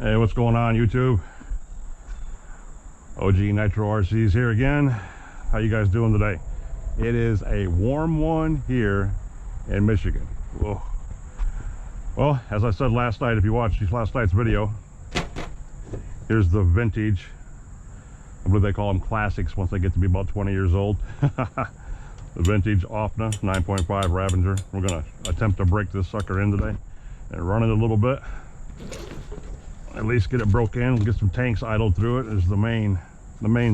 Hey, what's going on, YouTube? OG Nitro RC's here again. How you guys doing today? It is a warm one here in Michigan. Whoa. Well, as I said last night, if you watched last night's video, here's the vintage. I believe they call them classics once they get to be about 20 years old. The vintage ofna 9.5 Ravenger. We're going to attempt to break this sucker in today and run it a little bit. At least get it broke in, get some tanks idled through it is the main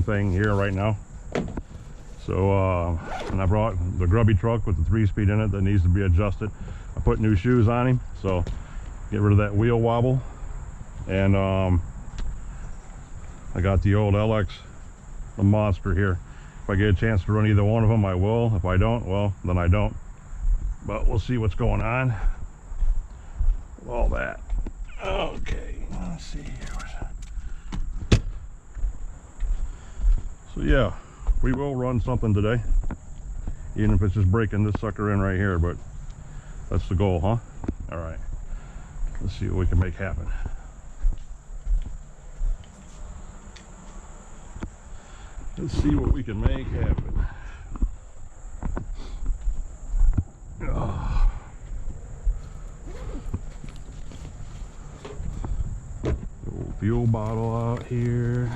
thing here right now. So and I brought the grubby truck with the 3-speed in it that needs to be adjusted. I put new shoes on him, so get rid of that wheel wobble. And I got the old LX, the monster here. If I get a chance to run either one of them, I will. If I don't, well, then I don't. But we'll see what's going on. All that. Okay, let's see here. So yeah, we will run something today, even if it's just breaking this sucker in right here, but that's the goal, huh? All right, let's see what we can make happen. Let's see what we can make happen. Oh. Fuel bottle out here,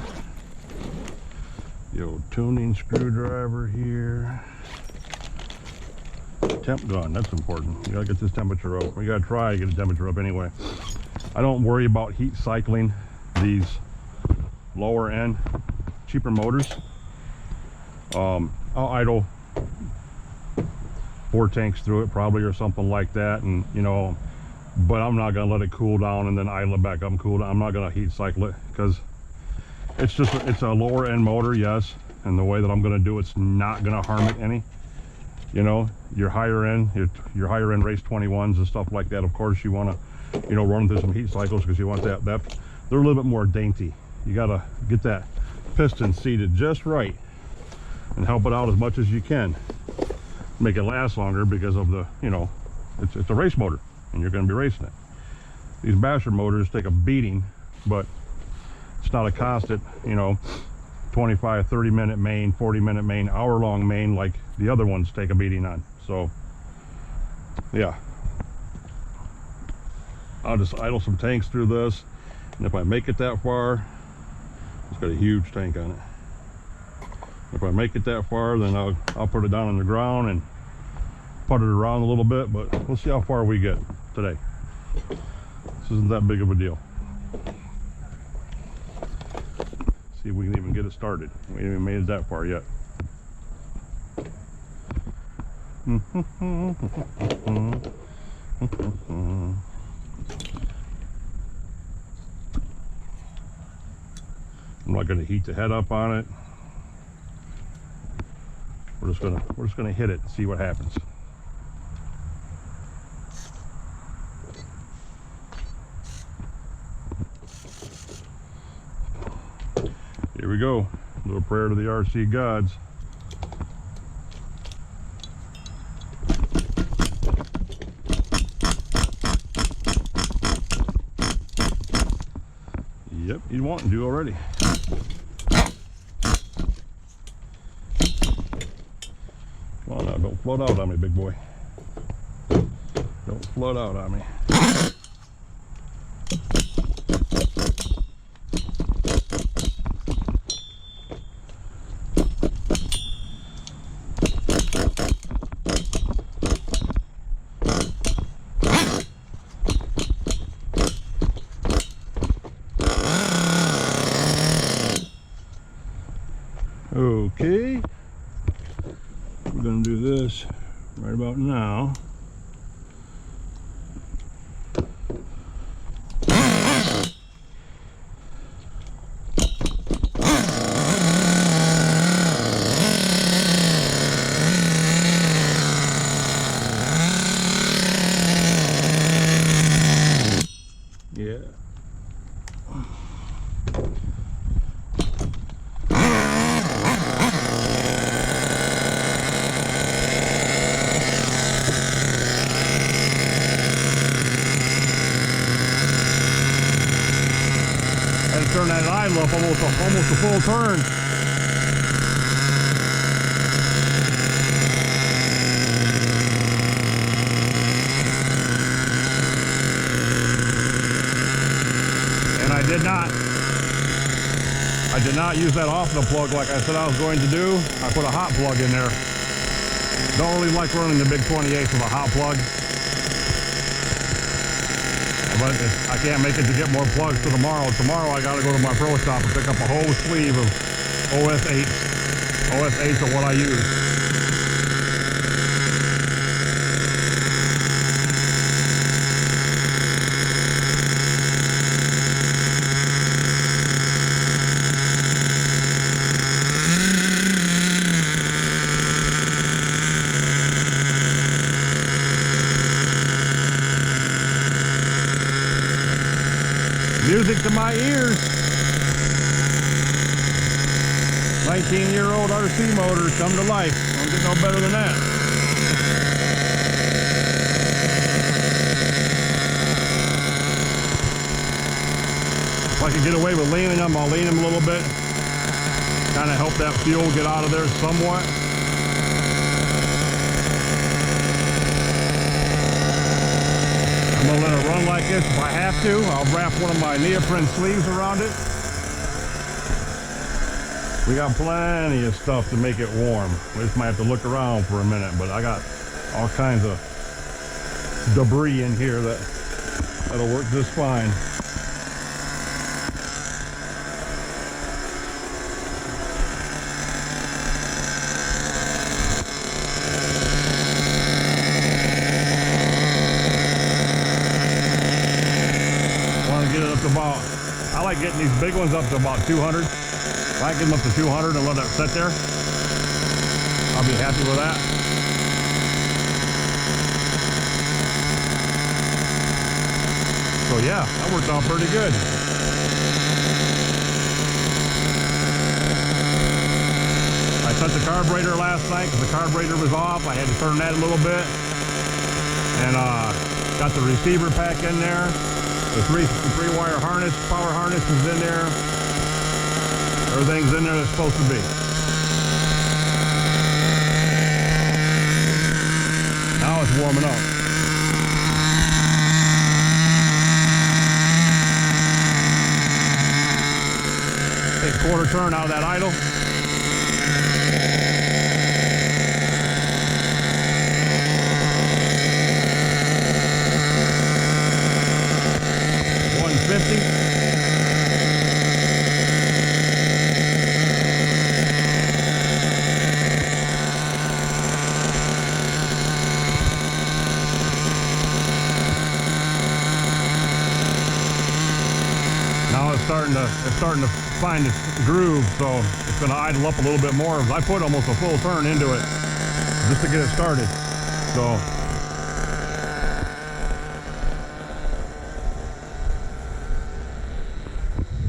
the old tuning screwdriver here, temp gun, that's important. You gotta get this temperature up. We gotta try to get the temperature up anyway. I don't worry about heat cycling these lower end cheaper motors. I'll idle 4 tanks through it probably or something like that, and you know, but I'm not gonna let it cool down and then idle it back up and cool down. I'm not gonna heat cycle it because it's a lower end motor, yes, and the way that I'm gonna do it's not gonna harm it any. You know, your higher end race 21s and stuff like that, of course you want to, you know, run through some heat cycles because you want that they're a little bit more dainty. You gotta get that piston seated just right and help it out as much as you can, make it last longer because of the, you know, it's a race motor and you're going to be racing it. These basher motors take a beating, but it's not a constant, you know, 25, 30 minute main, 40 minute main, hour long main like the other ones take a beating on. So yeah, I'll just idle some tanks through this, and if I make it that far, it's got a huge tank on it. If I make it that far, then I'll put it down on the ground and put it around a little bit, but we'll see how far we get today. This isn't that big of a deal. See if we can even get it started. We haven't even made it that far yet. I'm not going to heat the head up on it. We're just gonna hit it and see what happens. Here we go. A little prayer to the RC gods. Yep, he's wanting to already. Come on now, don't float out on me, big boy. Don't float out on me. Okay, we're going to do this right about now. Yeah. turn that idle up almost a full turn. And I did not use that ofna plug like I said I was going to do. I put a hot plug in there. Don't really like running the big 28s with a hot plug. But I can't make it to get more plugs to tomorrow. Tomorrow I got to go to my pro shop and pick up a whole sleeve of OS8s. OS8s are what I use. Music to my ears. 19-year-old RC motors come to life. Don't get no better than that. If I could get away with leaning them, I'll lean them a little bit. Kind of help that fuel get out of there somewhat. I'm gonna let it run like this if I have to. I'll wrap one of my neoprene sleeves around it. We got plenty of stuff to make it warm. We just might have to look around for a minute, but I got all kinds of debris in here that'll work just fine. I like getting these big ones up to about 200. If I get them up to 200 and let it sit there, I'll be happy with that. So yeah, that worked out pretty good. I set the carburetor last night because the carburetor was off. I had to turn that a little bit. And got the receiver pack in there. The three-wire harness, power harness is in there. Everything's in there that's supposed to be. Now it's warming up. Take a quarter turn out of that idle. It's starting to find its groove, so it's going to idle up a little bit more. I put almost a full turn into it just to get it started. So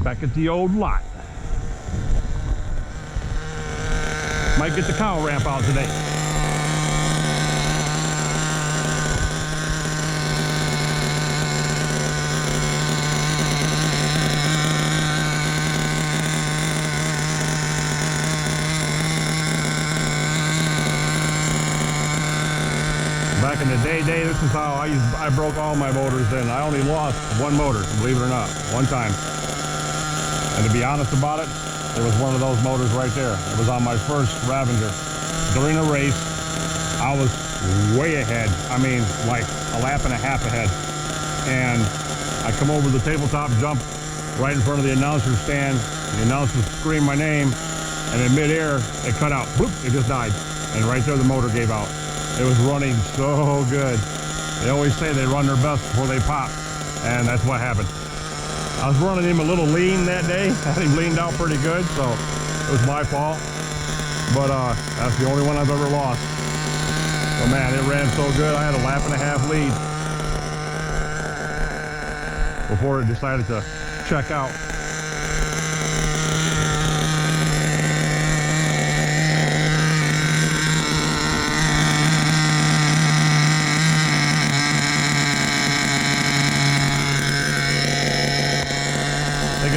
back at the old lot. Might get the cow ramp out today. Back in the day, this is how I broke all my motors in. I only lost one motor, believe it or not, one time. And to be honest about it, it was one of those motors right there. It was on my first Ravenger. During a race, I was way ahead. I mean, like a lap and a half ahead. And I come over the tabletop jump right in front of the announcer stand. The announcer screamed my name, and in midair, it cut out. Bloop, it just died. And right there, the motor gave out. It was running so good. They always say they run their best before they pop, and that's what happened. I was running him a little lean that day. I had him leaned out pretty good, so it was my fault. But that's the only one I've ever lost. But man, it ran so good. I had a lap and a half lead before it decided to check out.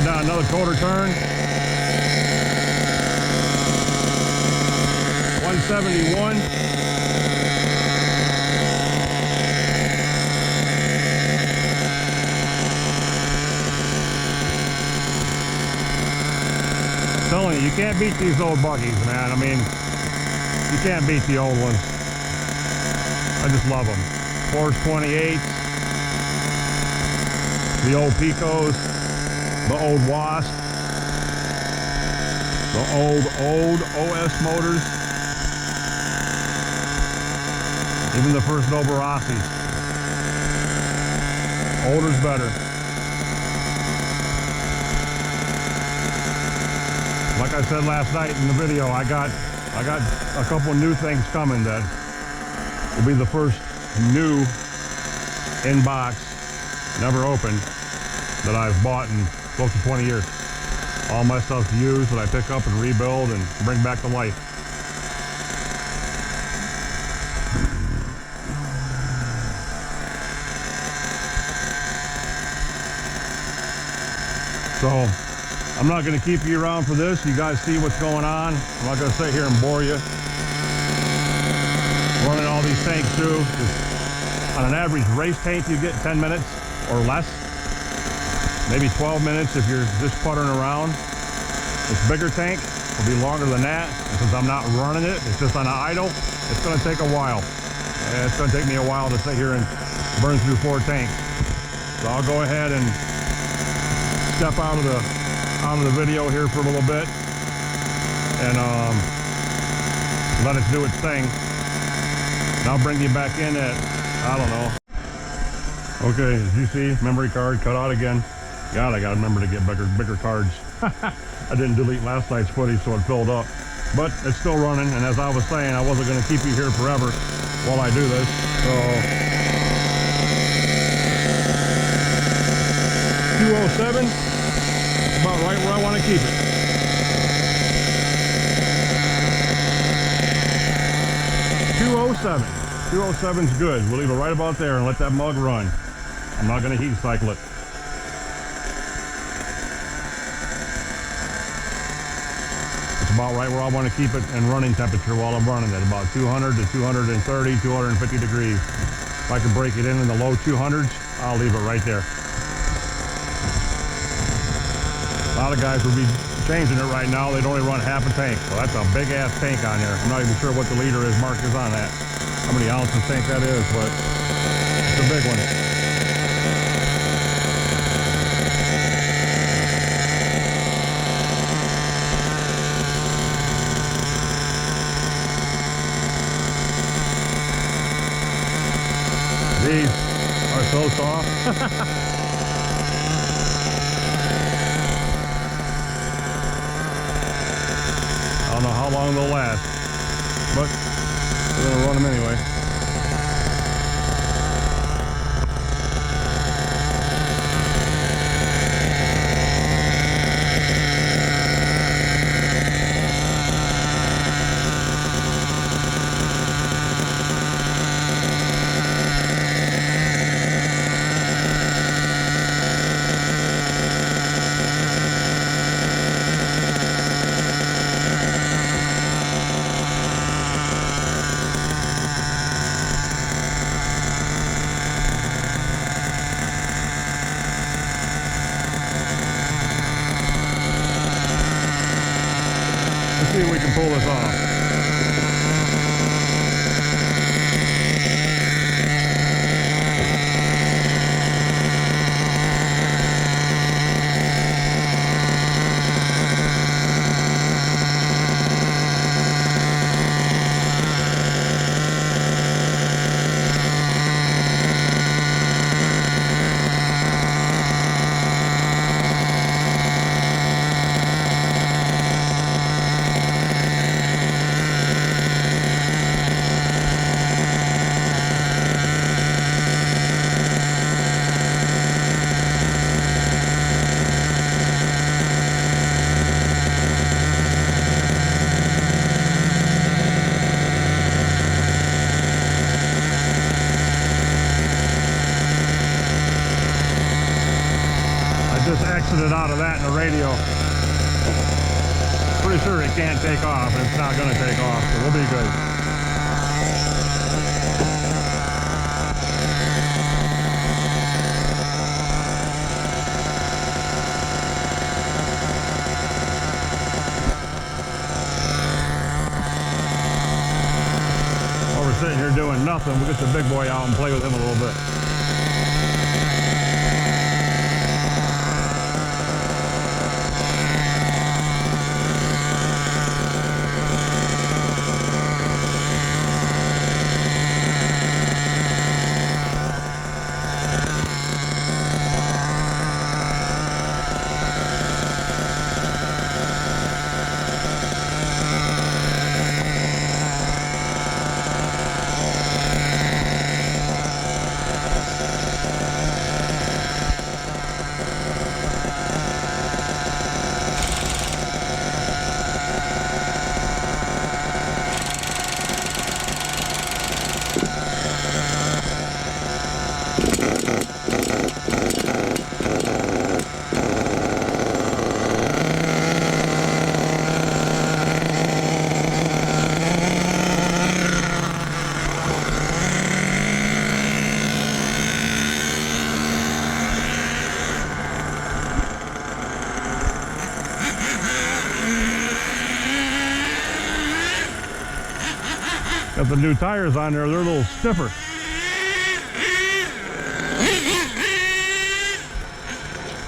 down another quarter turn. 171. I'm telling you can't beat these old buggies, man. I mean, you can't beat the old ones. I just love them. Force 28s, the old Picos, the old Wasp, the old OS motors, even the first Novarossis. Older's better. Like I said last night in the video, I got a couple of new things coming that will be the first new in-box, never opened, that I've bought in close to 20 years. All my stuff's used that I pick up and rebuild and bring back to life. So I'm not going to keep you around for this. You guys see what's going on. I'm not going to sit here and bore you. Running all these tanks through. On an average race tank, you get 10 minutes or less. Maybe 12 minutes if you're just puttering around. This bigger tank will be longer than that. And since I'm not running it, it's just on an idle, it's going to take a while. And it's going to take me a while to sit here and burn through 4 tanks. So I'll go ahead and step out of the video here for a little bit and let it do its thing. And I'll bring you back in at, I don't know. Okay, as you see, memory card cut out again. God, I gotta remember to get bigger cards. I didn't delete last night's footage, so it filled up. But it's still running, and as I was saying, I wasn't gonna keep you here forever while I do this. So 207, about right where I want to keep it. 207. 207's good. We'll leave it right about there and let that mug run. I'm not going to heat cycle it. It's about right where I want to keep it in running temperature while I'm running it. About 200 to 230, 250 degrees. If I can break it in the low 200s, I'll leave it right there. A lot of guys will be changing it right now. They'd only run half a tank. Well, that's a big ass tank on there. I'm not even sure what the liter is marked is on that. How many ounces tank that is, but it's a big one. These are so soft. I don't know how long they'll last, but we're going to run them anyway. Let's see if we can pull this off. just exited out of that in the radio. Pretty sure it can't take off. It's not going to take off, so we'll be good. While we're sitting here doing nothing, we'll get the big boy out and play with him a little bit. Got the new tires on there, they're a little stiffer.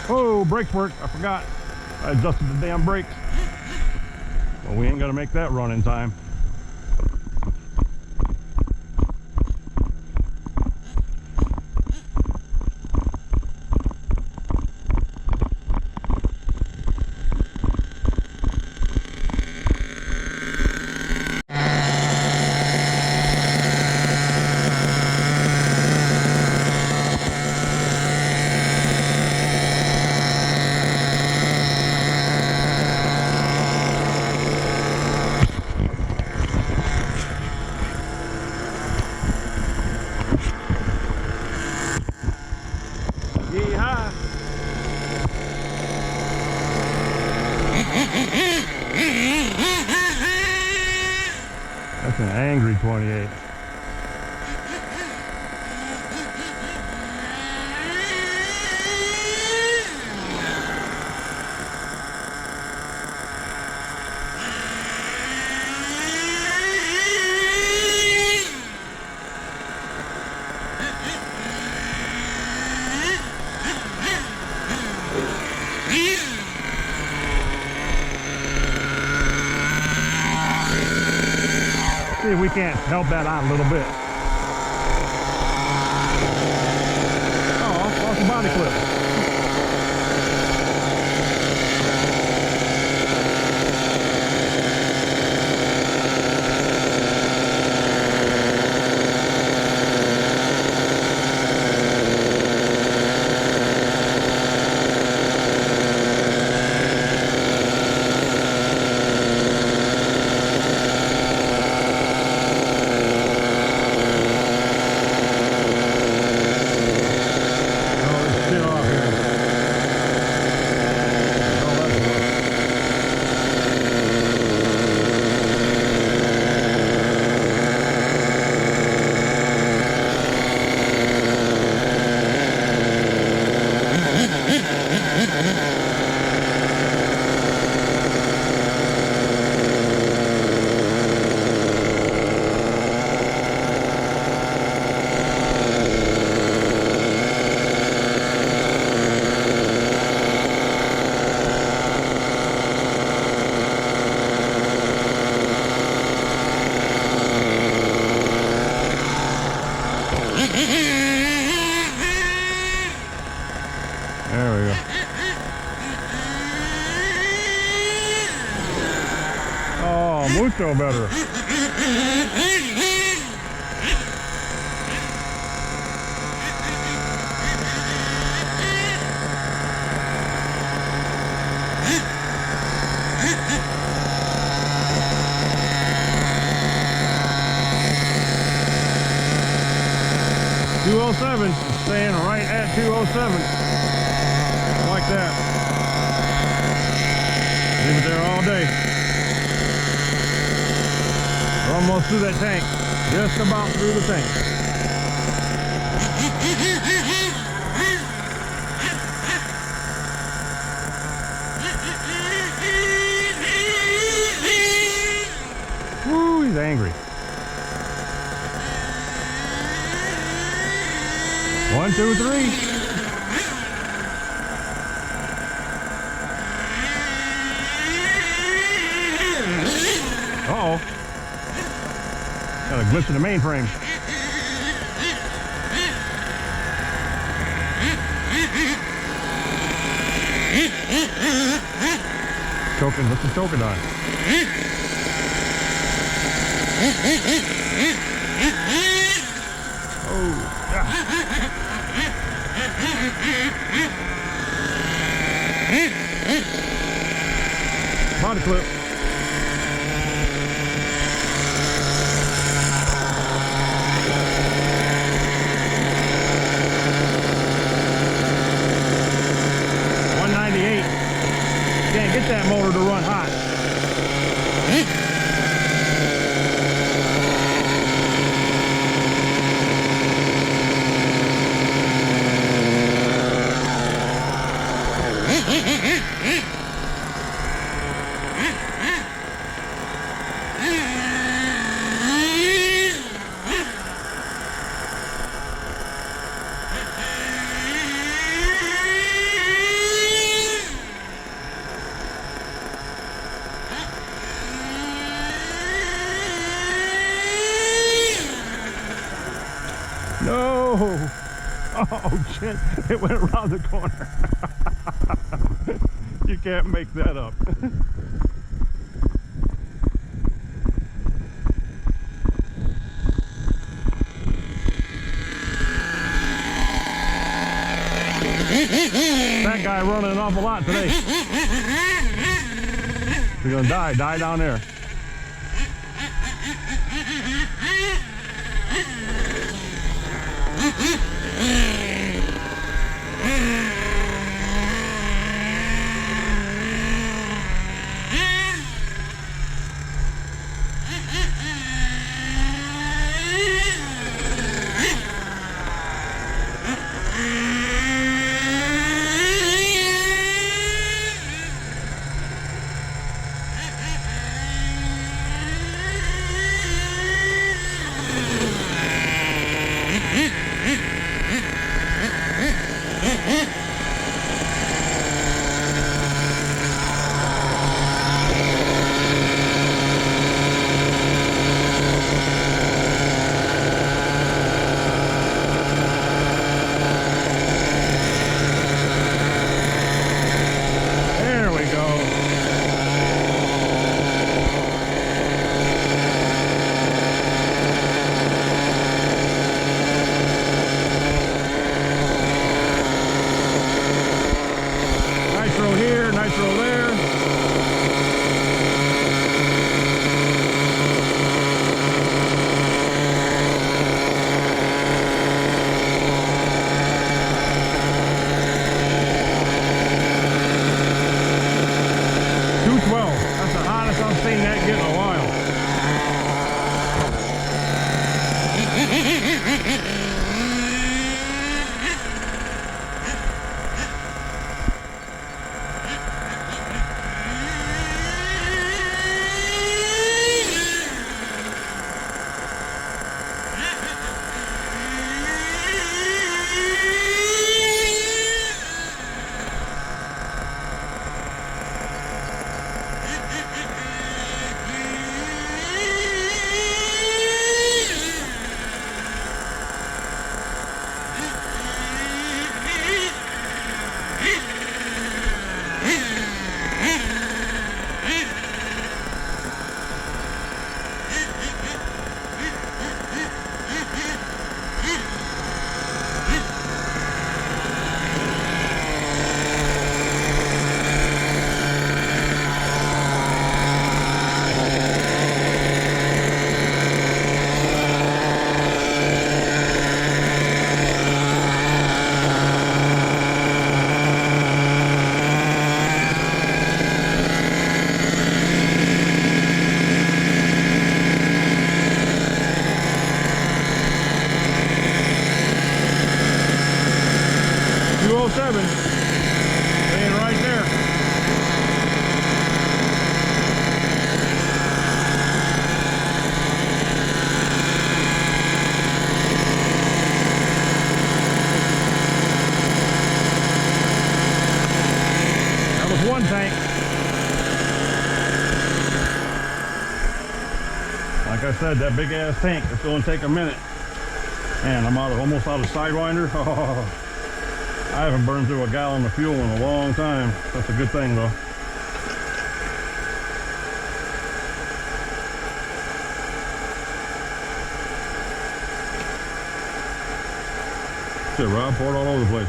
Oh, brakes work, I forgot. I adjusted the damn brakes. Well, we ain't gonna make that run in time. Yeehaw! That's an angry 28. See if we can't help that out a little bit. Oh, off the body clip. There we go. Oh, mucho better. .207, staying right at 207. like that. Leave it there all day. We're almost through that tank. Just about through the tank. Woo, he's angry. 1, 2, 3. Uh-oh. Got a glitch in the mainframe. Choking, what's the choking on? Oh, yeah. Body clip. Can't get that motor to run hot. No! Oh shit, it went around the corner. You can't make that up. That guy running an awful lot today. You're gonna die down there. 207. Staying right there. That was one tank. Like I said, that big ass tank, it's going to take a minute. Man, I'm almost out of sidewinder. Oh, I haven't burned through a gallon of fuel in a long time. That's a good thing though. Shit, Rob, poured all over the place.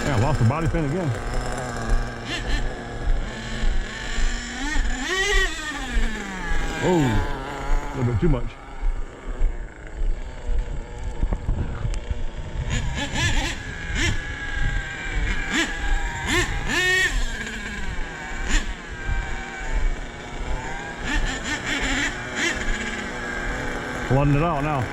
Yeah, I lost the body pin again. Oh, a little bit too much. Flooding it out now.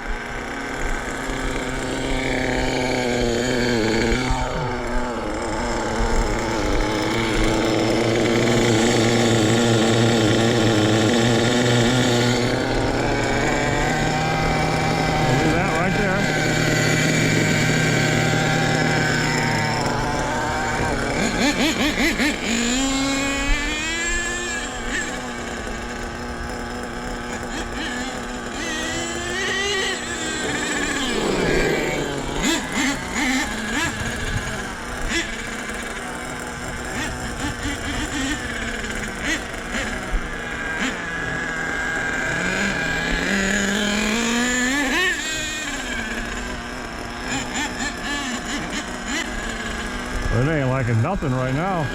It ain't liking nothing right now.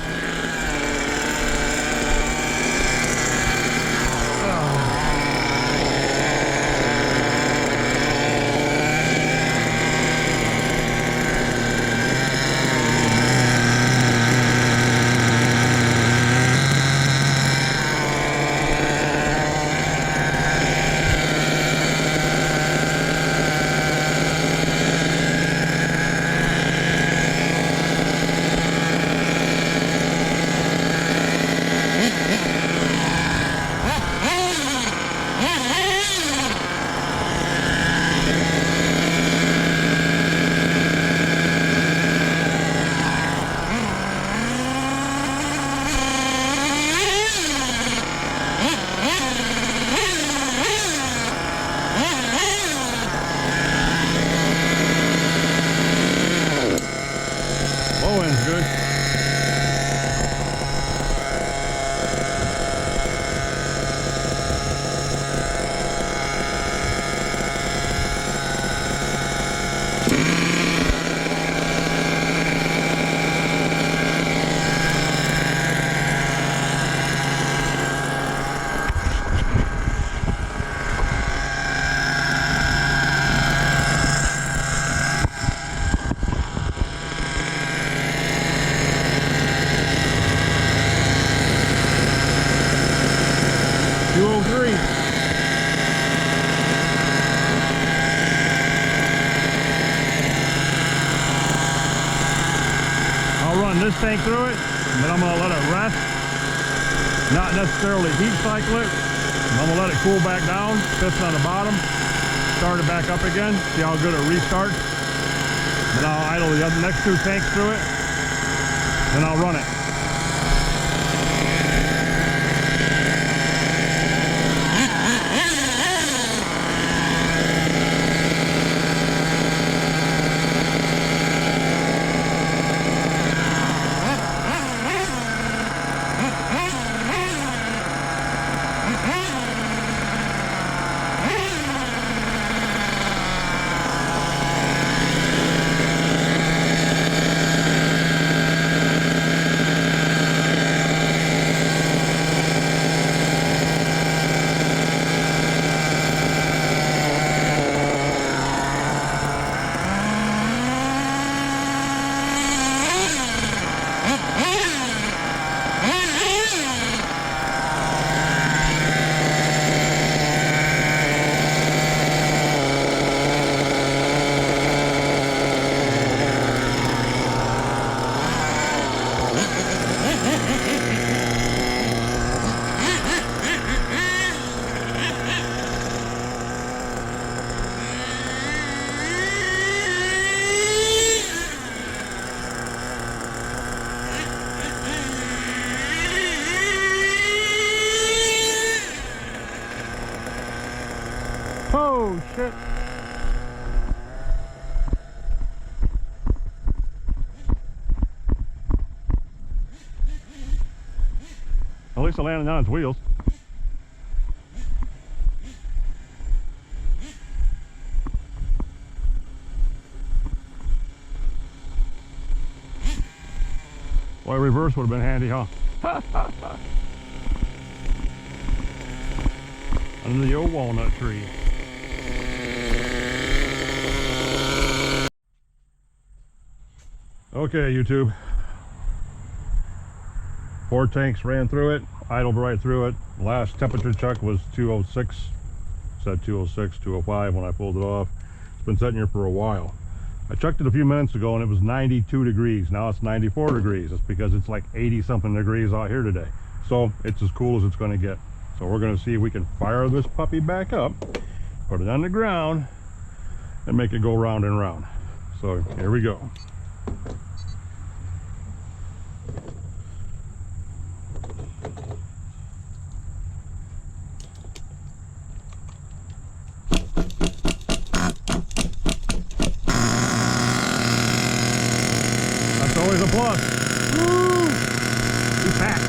This tank through it, and then I'm going to let it rest Not necessarily heat cycle it. I'm gonna let it cool back down, piston on the bottom, start it back up again, see how good it restarts. Then I'll idle the next 2 tanks through it, then I'll run it. Oh shit. At least I landed on its wheels. Boy, reverse would have been handy, huh? Under the old walnut tree. Okay, YouTube. 4 tanks ran through it, idled right through it. Last temperature check was 206. Said 206, 205 when I pulled it off. It's been sitting here for a while. I checked it a few minutes ago and it was 92 degrees. Now it's 94 degrees. It's because it's like 80 something degrees out here today. So it's as cool as it's going to get. So we're going to see if we can fire this puppy back up, put it on the ground, and make it go round and round. So here we go. That's always a plus. Woo! He's packed.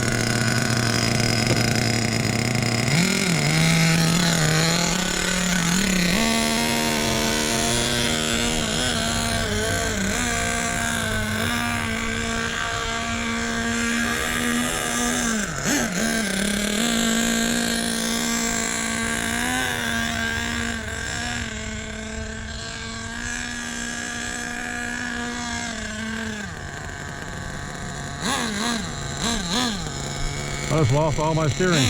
I just lost all my steering.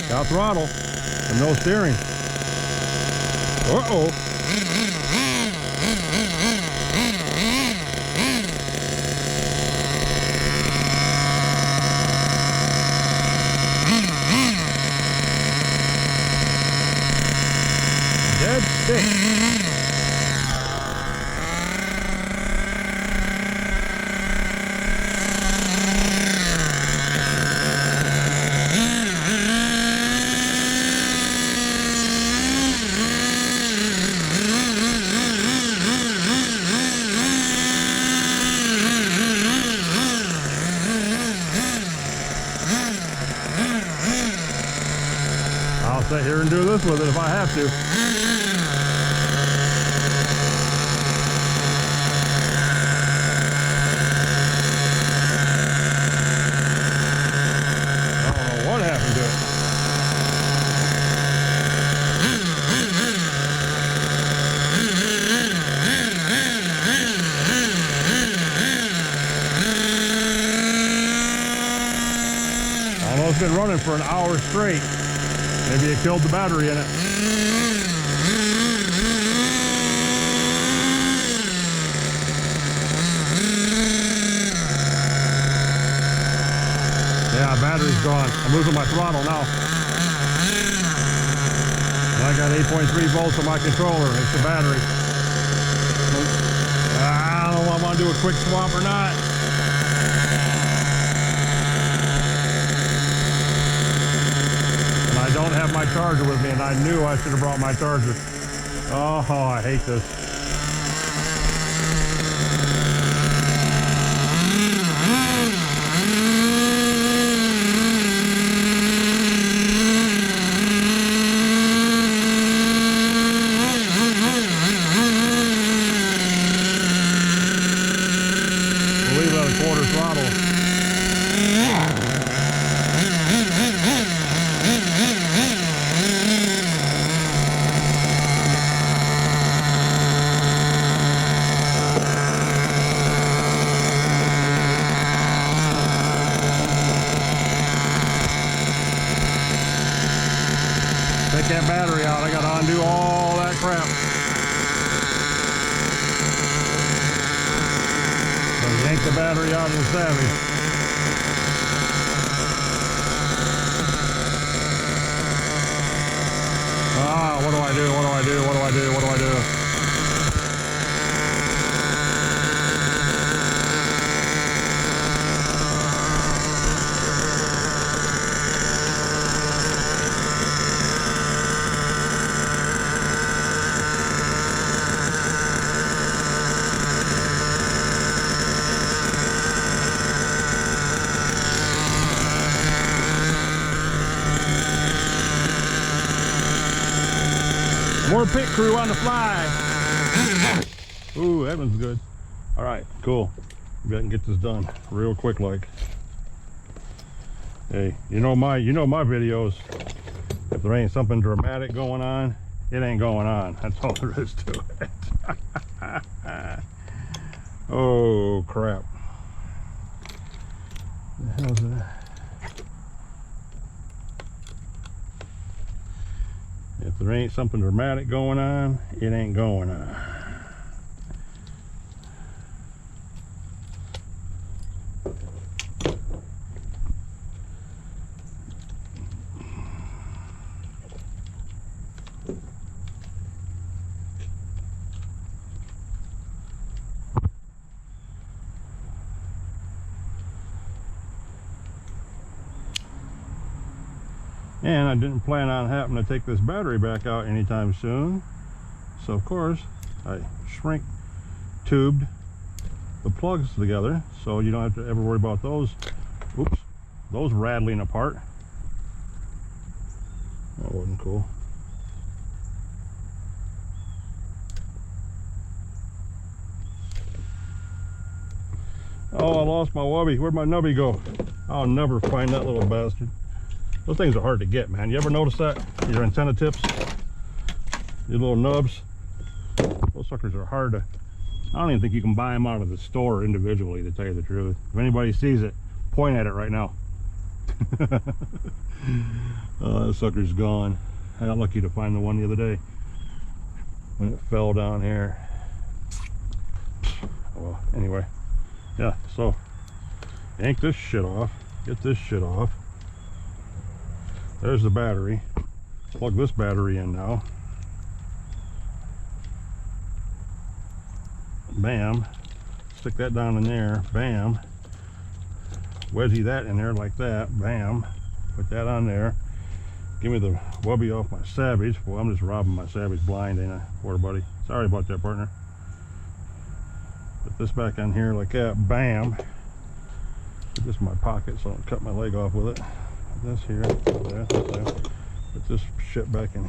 Got throttle and no steering. Uh-oh. Dead stick. I'll sit here and do this with it if I have to. I don't know what happened to it. I don't know, it's been running for an hour straight. Maybe it killed the battery in it. Yeah, battery's gone. I'm losing my throttle now. And I got 8.3 volts on my controller. It's the battery. I don't know if I want to do a quick swap or not. And I don't have my charger with me, and I knew I should have brought my charger. Oh, I hate this. Leave it at a quarter throttle. Take that battery out. I got to undo all that crap. Yank the battery out of the Savage. Ah, what do I do? What do I do? What do I do? What do I do? More pit crew on the fly. Ooh, that one's good. All right, cool. Maybe I can get this done real quick like. Hey, you know my videos. If there ain't something dramatic going on, it ain't going on. That's all there is to it. Oh crap. What the hell is that? If there ain't something dramatic going on, it ain't going on. And I didn't plan on having to take this battery back out anytime soon. So of course, I shrink tubed the plugs together so you don't have to ever worry about those, oops, those rattling apart. That wasn't cool. Oh, I lost my wubby. Where'd my nubby go? I'll never find that little bastard. Those things are hard to get, man. You ever notice that? Your antenna tips, your little nubs, those suckers are hard to, I don't even think you can buy them out of the store individually, to tell you the truth. If anybody sees it, point at it right now. Oh, that sucker's gone. I got lucky to find the one the other day when it fell down here. Well, anyway, yeah, so yank this shit off, get this shit off. There's the battery. Plug this battery in now. Bam. Stick that down in there. Bam. Wedgie that in there like that. Bam. Put that on there. Give me the wubby off my Savage. Well, I'm just robbing my Savage blind, ain't I? Poor buddy. Sorry about that, partner. Put this back on here like that. Bam. Put this in my pocket so I don't cut my leg off with it. This here, there. Put this shit back in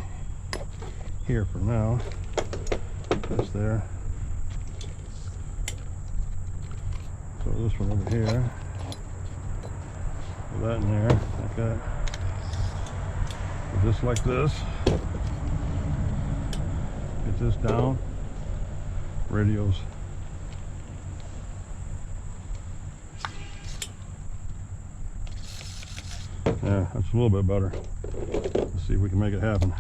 here for now. This there. Throw this one over here. Put that in there, like that. Just like this. Get this down. Radios. Yeah, that's a little bit better. Let's see if we can make it happen.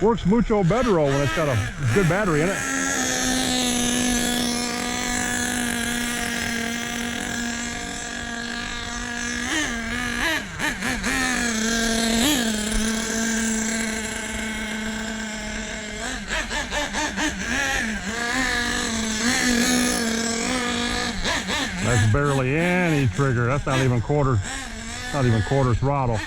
works mucho better when it's got a good battery in it. That's barely any trigger. That's not even quarter throttle.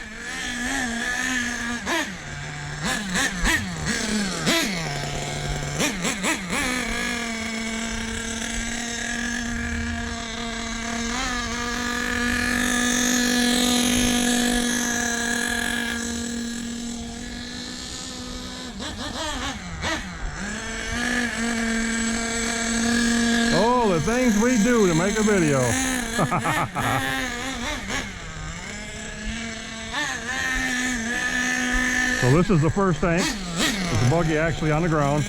Oh, the things we do to make a video. So this is the first tank with the buggy actually on the ground.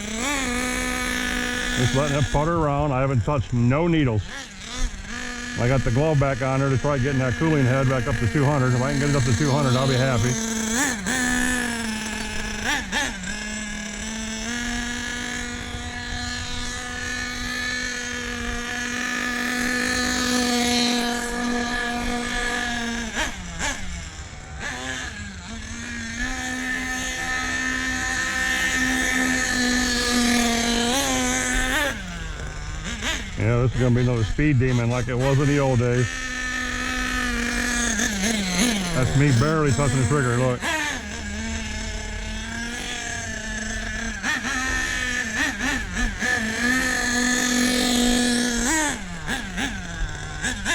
Just letting it putter around. I haven't touched no needles. I got the glove back on there to try getting that cooling head back up to 200. If I can get it up to 200, I'll be happy. Yeah, this is going to be another speed demon like it was in the old days. That's me barely touching the trigger, look.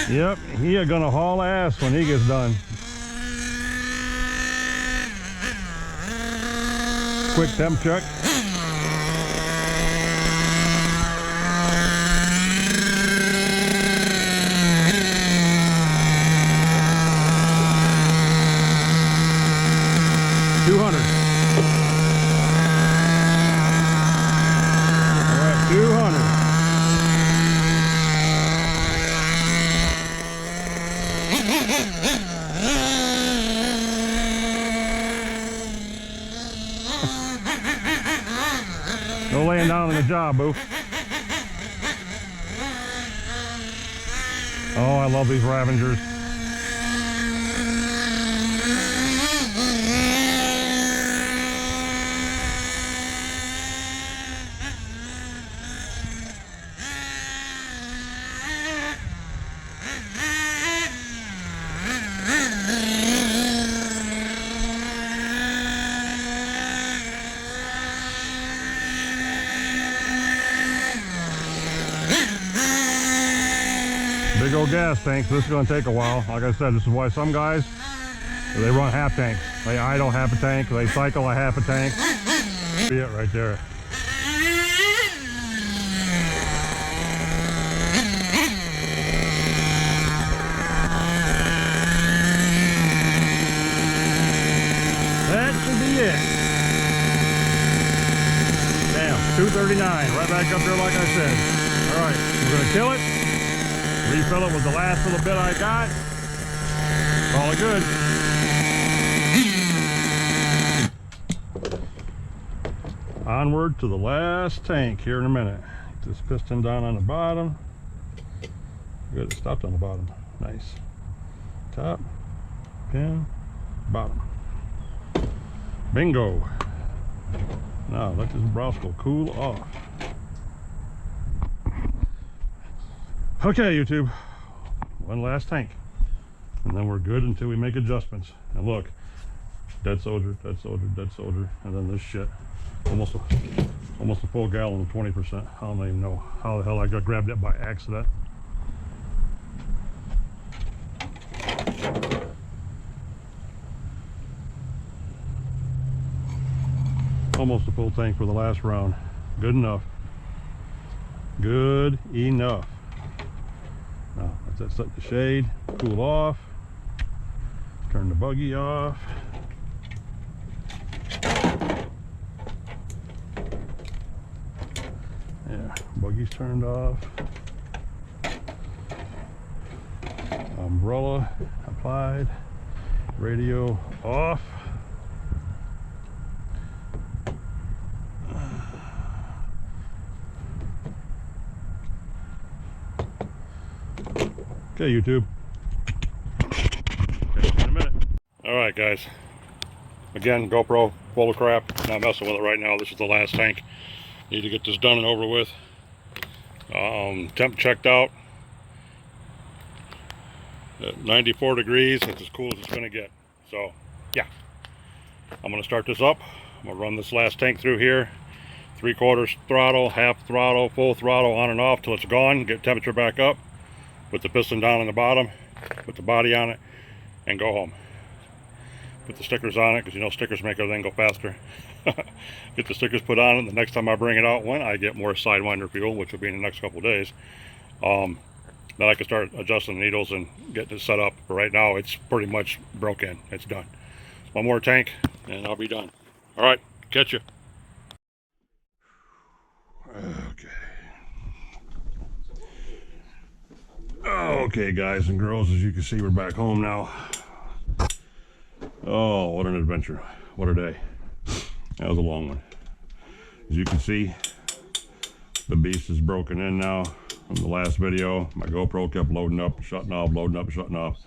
Yep, he is going to haul ass when he gets done. Quick temp check. No laying down on the job, boo. Oh, I love these Ravengers. Big old gas tank, so this is going to take a while. Like I said, this is why some guys, they run half tanks. They idle half a tank, they cycle a half a tank. See it right there. That should be it. Damn, 239, right back up there like I said. All right, we're going to kill it. Refill it with the last little bit I got. Call it good. Onward to the last tank here in a minute. Get this piston down on the bottom. Good, it stopped on the bottom. Nice. Top, pin, bottom. Bingo. Now let this browser cool off. Okay, YouTube, one last tank, and then we're good until we make adjustments. And look, dead soldier, dead soldier, dead soldier, and then this shit, almost a full gallon of 20%. I don't even know how the hell I got grabbed it by accident. Almost a full tank for the last round. Good enough. Good enough. Now, let's set the shade, cool off, turn the buggy off. Yeah, buggy's turned off. Umbrella applied, radio off. Okay, YouTube. Okay, in a minute. All right, guys. Again, GoPro full of crap. Not messing with it right now. This is the last tank. Need to get this done and over with. Temp checked out at 94 degrees. It's as cool as it's gonna get. So, yeah. I'm gonna start this up. I'm gonna run this last tank through here. 3/4 throttle, half throttle, full throttle, on and off till it's gone. Get temperature back up. Put the piston down on the bottom. Put the body on it, and go home. Put the stickers on it, because you know stickers make everything go faster. Get the stickers put on it. The next time I bring it out, when I get more Sidewinder fuel, which will be in the next couple of days, then I can start adjusting the needles and getting it set up. But right now, it's pretty much broke in. It's done. One more tank, and I'll be done. All right, catch you. Okay. Okay, guys and girls, as you can see, we're back home now. Oh, what an adventure. What a day. That was a long one. As you can see, the beast is broken in now. From the last video, my GoPro kept loading up, shutting off, loading up, shutting off.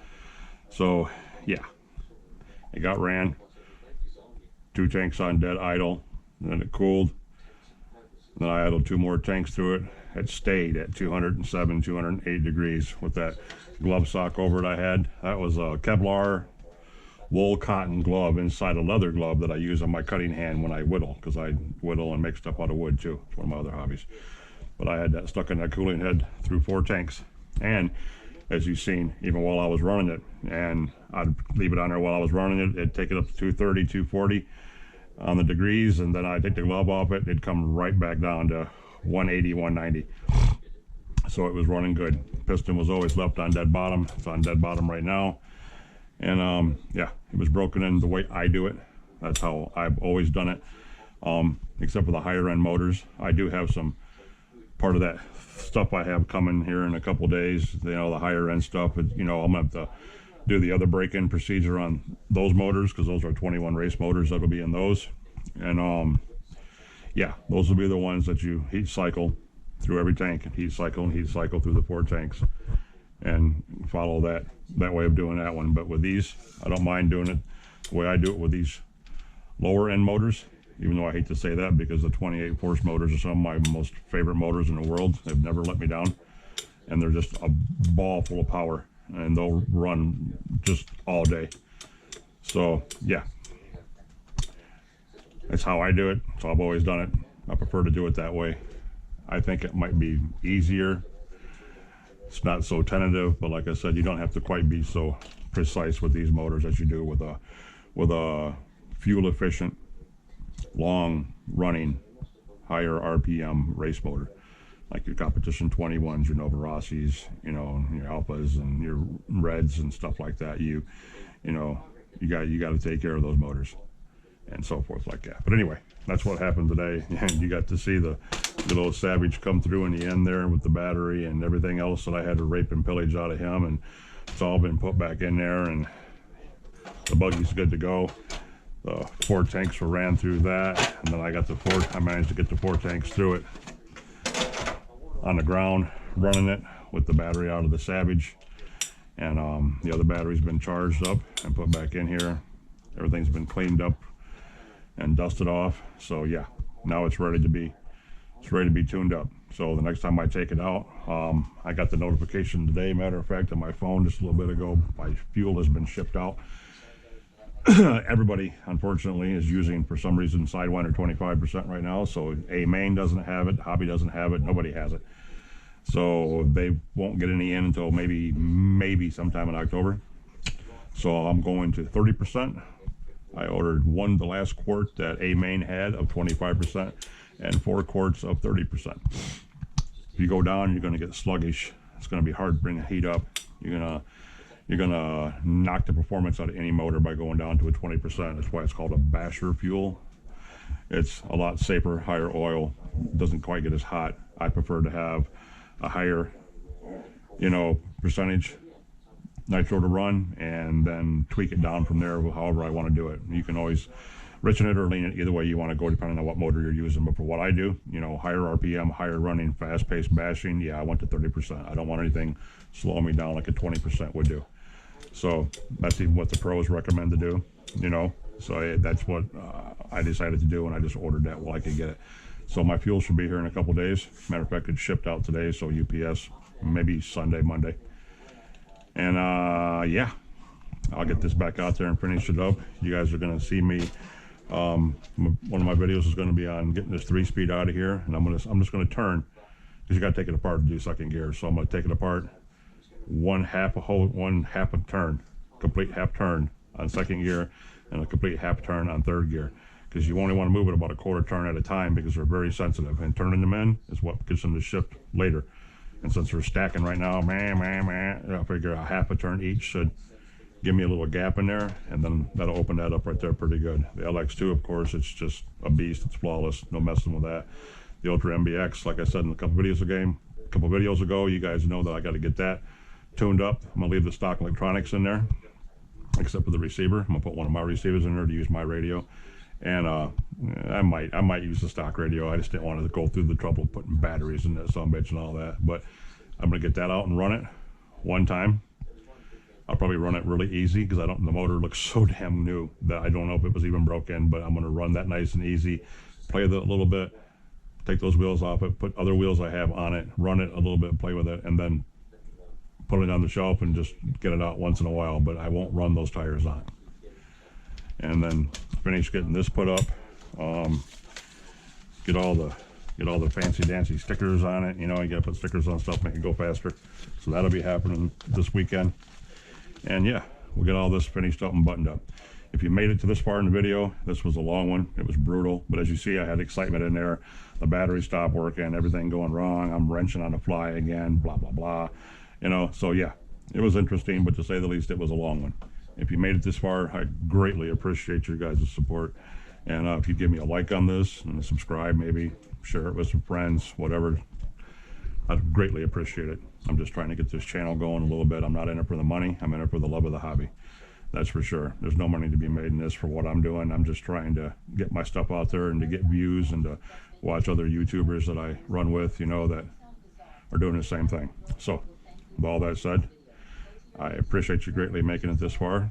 So, yeah. It got ran. 2 tanks on dead idle. Then it cooled. Then I added 2 more tanks through it. It stayed at 207, 208 degrees with that glove sock over it I had. That was a Kevlar wool cotton glove inside a leather glove that I use on my cutting hand when I whittle, because I whittle and make stuff out of wood too. It's one of my other hobbies. But I had that stuck in that cooling head through 4 tanks. And as you've seen, even while I was running it, and I'd leave it on there while I was running it, it'd take it up to 230, 240 on the degrees, and then I'd take the glove off it, it'd come right back down to 180, 190. So it was running good. Piston was always left on dead bottom. It's on dead bottom right now. And yeah, it was broken in the way I do it. That's how I've always done it. Except for the higher end motors. I do have some part of that stuff I have coming here in a couple days. You know, the higher end stuff. You know, I'm gonna have to do the other break-in procedure on those motors, because those are 21 race motors that'll be in those. And yeah, those will be the ones that you heat cycle through every tank, and heat cycle through the 4 tanks, and follow that way of doing that one. But with these, I don't mind doing it the way I do it with these lower end motors, even though I hate to say that, because the 28 force motors are some of my most favorite motors in the world. They've never let me down, and they're just a ball full of power, and they'll run just all day. So yeah, that's how I do it. So I've always done it. I prefer to do it that way. I think it might be easier. It's not so tentative, but like I said, you don't have to quite be so precise with these motors as you do with a fuel efficient, long running, higher RPM race motor, like your competition 21s, your Novarossis, you know, your Alphas and your Reds and stuff like that. You know, you got to take care of those motors and so forth like that. But anyway, that's what happened today. And you got to see the little Savage come through in the end there with the battery and everything else that I had to rape and pillage out of him, and it's all been put back in there, and the buggy's good to go. The 4 tanks were ran through that, and then I managed to get the 4 tanks through it on the ground, running it with the battery out of the Savage. And the other battery's been charged up and put back in here. Everything's been cleaned up and dusted off. So yeah, now it's ready to be tuned up. So the next time I take it out, I got the notification today, matter of fact, on my phone just a little bit ago, my fuel has been shipped out. Everybody, unfortunately, is using, for some reason, Sidewinder 25% right now. So A-Main doesn't have it, Hobby doesn't have it, nobody has it. So they won't get any in until maybe sometime in October. So I'm going to 30%. I ordered the last quart that A-Main had of 25%, and 4 quarts of 30%. If you go down, you're going to get sluggish. It's going to be hard to bring the heat up. You're gonna knock the performance out of any motor by going down to a 20%. That's why it's called a basher fuel. It's a lot safer, higher oil, doesn't quite get as hot. I prefer to have a higher, you know, percentage nitro to run, and then tweak it down from there however I want to do it. You can always richen it or lean it, either way you want to go, depending on what motor you're using. But for what I do, you know, higher RPM, higher running, fast-paced bashing, yeah, I went to 30%. I don't want anything slowing me down like a 20% would do. So that's even what the pros recommend to do, you know. So that's what I decided to do, and I just ordered that while I could get it. So my fuel should be here in a couple days. Matter of fact, it's shipped out today, so UPS, maybe Sunday, Monday. And yeah, I'll get this back out there and finish it up. You guys are going to see me. One of my videos is going to be on getting this 3-speed out of here, and I'm just going to turn, because you got to take it apart to do second gear. So I'm going to take it apart, one half a turn, complete half turn on second gear, and a complete half turn on third gear, because you only want to move it about a quarter turn at a time, because they're very sensitive, and turning them in is what gets them to shift later. And since they're stacking right now, I figure a half a turn each should give me a little gap in there, and then that'll open that up right there pretty good. The LX2, of course, it's just a beast. It's flawless. No messing with that. The Ultra MBX, like I said in a couple videos ago, you guys know that I got to get that tuned up. I'm gonna leave the stock electronics in there, except for the receiver. I'm gonna put one of my receivers in there to use my radio, and I might use the stock radio. I just didn't want to go through the trouble of putting batteries in that sumbitch and all that. But I'm gonna get that out and run it one time. I'll probably run it really easy, because the motor looks so damn new that I don't know if it was even broken. But I'm gonna run that nice and easy, play with it a little bit, take those wheels off it, put other wheels I have on it, run it a little bit, play with it, and then put it on the shelf and just get it out once in a while. But I won't run those tires on it. And then finish getting this put up, get all the fancy dancy stickers on it. You know, you gotta put stickers on stuff, make it go faster. So that'll be happening this weekend. And yeah, we'll get all this finished up and buttoned up. If you made it to this far in the video, this was a long one. It was brutal, but as you see, I had excitement in there. The battery stopped working, everything going wrong. I'm wrenching on the fly again, blah blah blah. You know, so yeah, it was interesting, but to say the least, it was a long one. If you made it this far, I greatly appreciate your guys' support. And if you give me a like on this and subscribe, maybe share it with some friends, whatever, I'd greatly appreciate it. I'm just trying to get this channel going a little bit. I'm not in it for the money. I'm in it for the love of the hobby. That's for sure. There's no money to be made in this for what I'm doing. I'm just trying to get my stuff out there and to get views and to watch other YouTubers that I run with, you know, that are doing the same thing. So with all that said, I appreciate you greatly making it this far.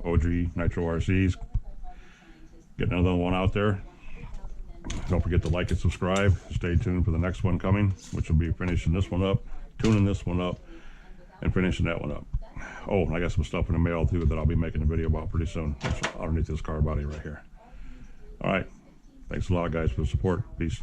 OG Nitro RCs, getting another one out there. Don't forget to like and subscribe. Stay tuned for the next one coming, which will be finishing this one up, tuning this one up, and finishing that one up. Oh, and I got some stuff in the mail too that I'll be making a video about pretty soon. It's underneath this car body right here. All right. Thanks a lot, guys, for the support. Peace.